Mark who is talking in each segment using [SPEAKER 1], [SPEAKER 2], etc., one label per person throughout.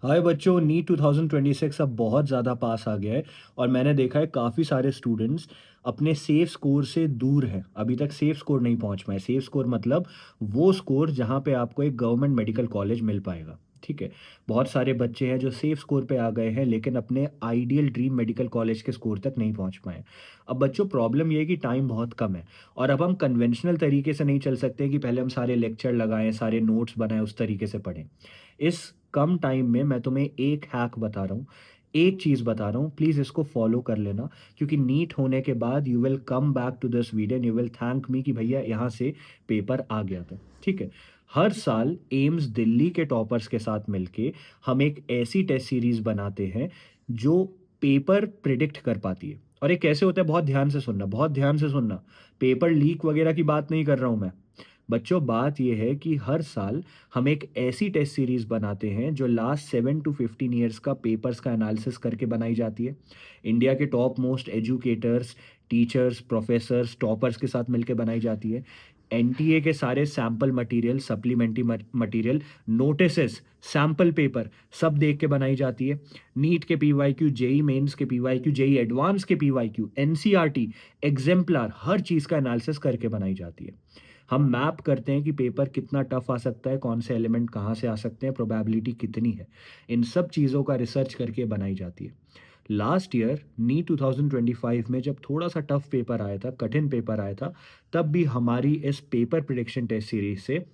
[SPEAKER 1] हाय बच्चों, नीट 2026 अब बहुत ज़्यादा पास आ गया है और मैंने देखा है काफ़ी सारे स्टूडेंट्स अपने सेफ स्कोर से दूर हैं। अभी तक सेफ स्कोर नहीं पहुंच पाए। सेफ स्कोर मतलब वो स्कोर जहां पे आपको एक गवर्नमेंट मेडिकल कॉलेज मिल पाएगा। ठीक है। बहुत सारे बच्चे हैं जो सेफ स्कोर पे आ गए हैं लेकिन अपने आइडियल ड्रीम मेडिकल कॉलेज के स्कोर तक नहीं पहुंच पाए। अब बच्चों, प्रॉब्लम ये है कि टाइम बहुत कम है और अब हम कन्वेंशनल तरीके से नहीं चल सकते कि पहले हम सारे लेक्चर लगाएं, सारे नोट्स बनाएं, उस तरीके से पढ़ें। इस कम टाइम में मैं तुम्हें एक हैक बता रहा हूँ, एक चीज़ बता रहा हूँ, प्लीज़ इसको फॉलो कर लेना। क्योंकि नीट होने के बाद you will come back to this video and you will thank me कि भैया यहाँ से पेपर आ गया था। ठीक है। हर साल एम्स दिल्ली के टॉपर्स के साथ मिलके हम एक ऐसी टेस्ट सीरीज बनाते हैं जो पेपर प्रिडिक्ट कर पाती है। और ये कैसे होता है, बहुत ध्यान से सुनना, बहुत ध्यान से सुनना। पेपर लीक वगैरह की बात नहीं कर रहा हूँ मैं। बच्चों, बात यह है कि हर साल हम एक ऐसी टेस्ट सीरीज बनाते हैं जो लास्ट 7 to 15 ईयर्स का पेपर्स का एनालिसिस करके बनाई जाती है। इंडिया के top most educators, teachers, professors, toppers के साथ मिलकर बनाई जाती है। एनटीए के सारे sample material, supplementary material, notices, sample paper सब देख के बनाई जाती है। नीट के पीवाईक्यू, जेई मेंस के पीवाईक्यू, जेई एडवांस के पीवाईक्यू, एनसीईआरटी, एग्जाम्पलर, हर चीज़ का एनालिसिस करके बनाई जाती है। हम मैप करते हैं कि पेपर कितना टफ आ सकता है, कौन से एलिमेंट कहाँ से आ सकते हैं, प्रोबेबिलिटी कितनी है। इन सब चीज़ों का रिसर्च करके बनाई जाती है। लास्ट ईयर नी 2025 में जब थोड़ा सा टफ पेपर आया था, कठिन पेपर आया था, तब भी हमारी इस पेपर प्रिडिक्शन टेस्ट सीरीज से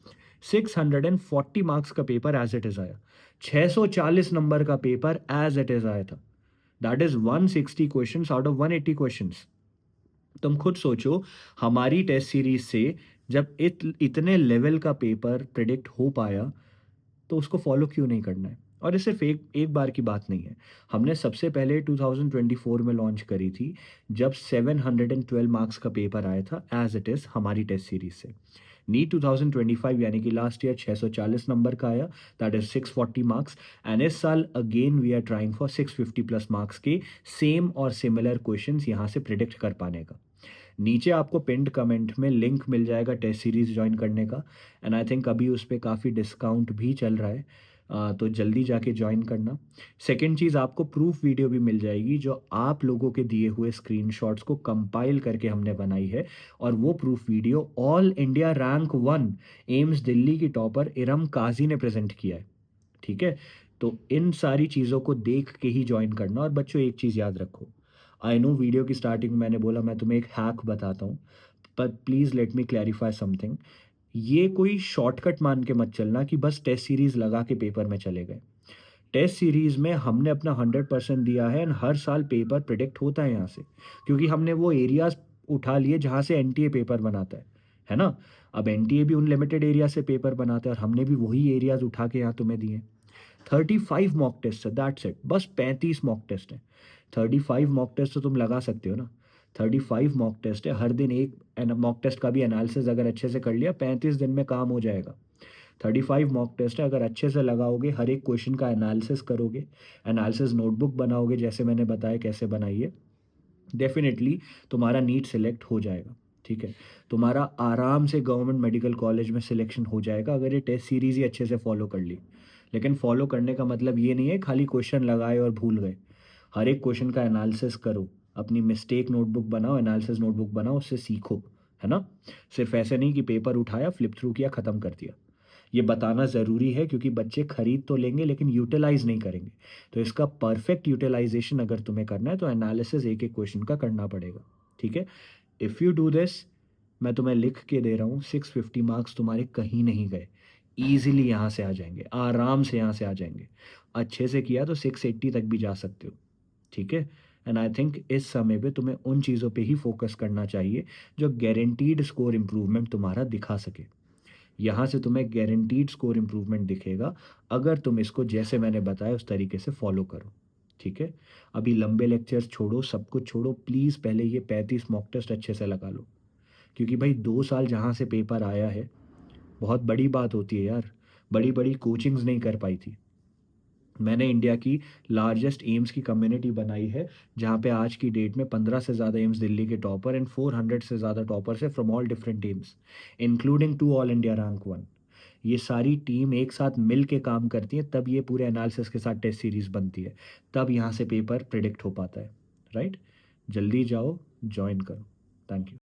[SPEAKER 1] 640 मार्क्स का पेपर एज इट इज़ आया। 640 नंबर का पेपर एज इट इज़ आया था। That is 160 question out of 180 question. तुम खुद सोचो, हमारी टेस्ट सीरीज से जब इतने लेवल का पेपर प्रिडिक्ट हो पाया तो उसको फॉलो क्यों नहीं करना है। और ये सिर्फ एक एक बार की बात नहीं है। हमने सबसे पहले 2024 में लॉन्च करी थी, जब 712 मार्क्स का पेपर आया था एज इट इज़ हमारी टेस्ट सीरीज से। नीट 2025 यानी कि लास्ट ईयर 640 नंबर का आया, दैट इज 640 मार्क्स। एंड इस साल again we are trying for 650 plus marks के सेम और सिमिलर क्वेश्चंस यहाँ से प्रिडिक्ट कर पाने का। नीचे आपको पिंड कमेंट में लिंक मिल जाएगा टेस्ट सीरीज ज्वाइन करने का। एंड आई थिंक अभी उस पर काफ़ी डिस्काउंट भी चल रहा है। तो जल्दी जाके ज्वाइन करना। सेकेंड चीज़, आपको प्रूफ वीडियो भी मिल जाएगी जो आप लोगों के दिए हुए स्क्रीनशॉट्स को कंपाइल करके हमने बनाई है। और वो proof video all India rank 1 AIIMS Delhi की टॉपर इरम काजी ने प्रेजेंट किया है। ठीक है। तो इन सारी चीज़ों को देख के ही ज्वाइन करना। और बच्चों, एक चीज़ याद रखो, आई नो वीडियो की स्टार्टिंग में मैंने बोला मैं तुम्हें एक हैक बताता हूँ, पर please let me clarify something. ये कोई शॉर्टकट मान के मत चलना कि बस टेस्ट सीरीज लगा के पेपर में चले गए। टेस्ट सीरीज में हमने अपना 100% दिया है एंड हर साल पेपर प्रिडिक्ट होता है यहाँ से। क्योंकि हमने वो एरियाज उठा लिए जहाँ से एनटीए पेपर बनाता है ना। अब एनटीए भी उन लिमिटेड एरिया से पेपर बनाता है और हमने भी वही एरियाज उठा के यहाँ तुम्हें दिए। 35 मॉक टेस्ट है, दैट्स इट, बस 35 मॉक टेस्ट है। 35 मॉक टेस्ट तो तुम लगा सकते हो ना। 35 मॉक टेस्ट है, हर दिन एक मॉक टेस्ट का भी एनालिसिस अगर अच्छे से कर लिया, 35 दिन में काम हो जाएगा। 35 मॉक टेस्ट है, अगर अच्छे से लगाओगे, हर एक क्वेश्चन का एनालिसिस करोगे, एनालिसिस नोटबुक बनाओगे जैसे मैंने बताया कैसे बनाइए, डेफिनेटली तुम्हारा नीट सिलेक्ट हो जाएगा। ठीक है। तुम्हारा आराम से गवर्नमेंट मेडिकल कॉलेज में सिलेक्शन हो जाएगा अगर ये टेस्ट सीरीज ही अच्छे से फॉलो कर ली। लेकिन फॉलो करने का मतलब ये नहीं है खाली क्वेश्चन लगाए और भूल गए। हर एक क्वेश्चन का एनालिसिस करो, अपनी मिस्टेक नोटबुक बनाओ, एनालिसिस नोटबुक बनाओ, उससे सीखो। है ना। सिर्फ ऐसे नहीं कि पेपर उठाया, फ्लिप थ्रू किया, ख़त्म कर दिया। ये बताना ज़रूरी है क्योंकि बच्चे खरीद तो लेंगे लेकिन यूटिलाइज नहीं करेंगे। तो इसका परफेक्ट यूटिलाइजेशन अगर तुम्हें करना है तो एनालिसिस एक एक क्वेश्चन का करना पड़ेगा। ठीक है। इफ़ यू डू दिस, मैं तुम्हें लिख के दे रहा हूँ, 650 मार्क्स तुम्हारे कहीं नहीं गए। ईजिली यहाँ से आ जाएंगे, आराम से यहाँ से आ जाएंगे। अच्छे से किया तो 680 तक भी जा सकते हो। ठीक है। एंड आई थिंक इस समय पे तुम्हें उन चीज़ों पे ही फोकस करना चाहिए जो गारंटीड स्कोर इम्प्रूवमेंट तुम्हारा दिखा सके। यहाँ से तुम्हें गारंटीड स्कोर इम्प्रूवमेंट दिखेगा अगर तुम इसको जैसे मैंने बताया उस तरीके से फॉलो करो। ठीक है। अभी लंबे लेक्चर्स छोड़ो, सब कुछ छोड़ो, प्लीज़ पहले ये 35 मॉक टेस्ट अच्छे से लगा लो। क्योंकि भाई 2 साल जहाँ से पेपर आया है, बहुत बड़ी बात होती है यार। बड़ी बड़ी कोचिंग्स नहीं कर पाई थी। मैंने इंडिया की लार्जेस्ट एम्स की कम्युनिटी बनाई है, जहाँ पे आज की डेट में 15 से ज़्यादा एम्स दिल्ली के टॉपर एंड 400 से ज़्यादा टॉपर्स है from all different AIIMS, including 2 all India rank 1। ये सारी टीम एक साथ मिल के काम करती है, तब ये पूरे एनालिसिस के साथ टेस्ट सीरीज़ बनती है। तब यहाँ से पेपर प्रिडिक्ट हो पाता है, राइट? जल्दी जाओ, जॉइन करो। Thank you.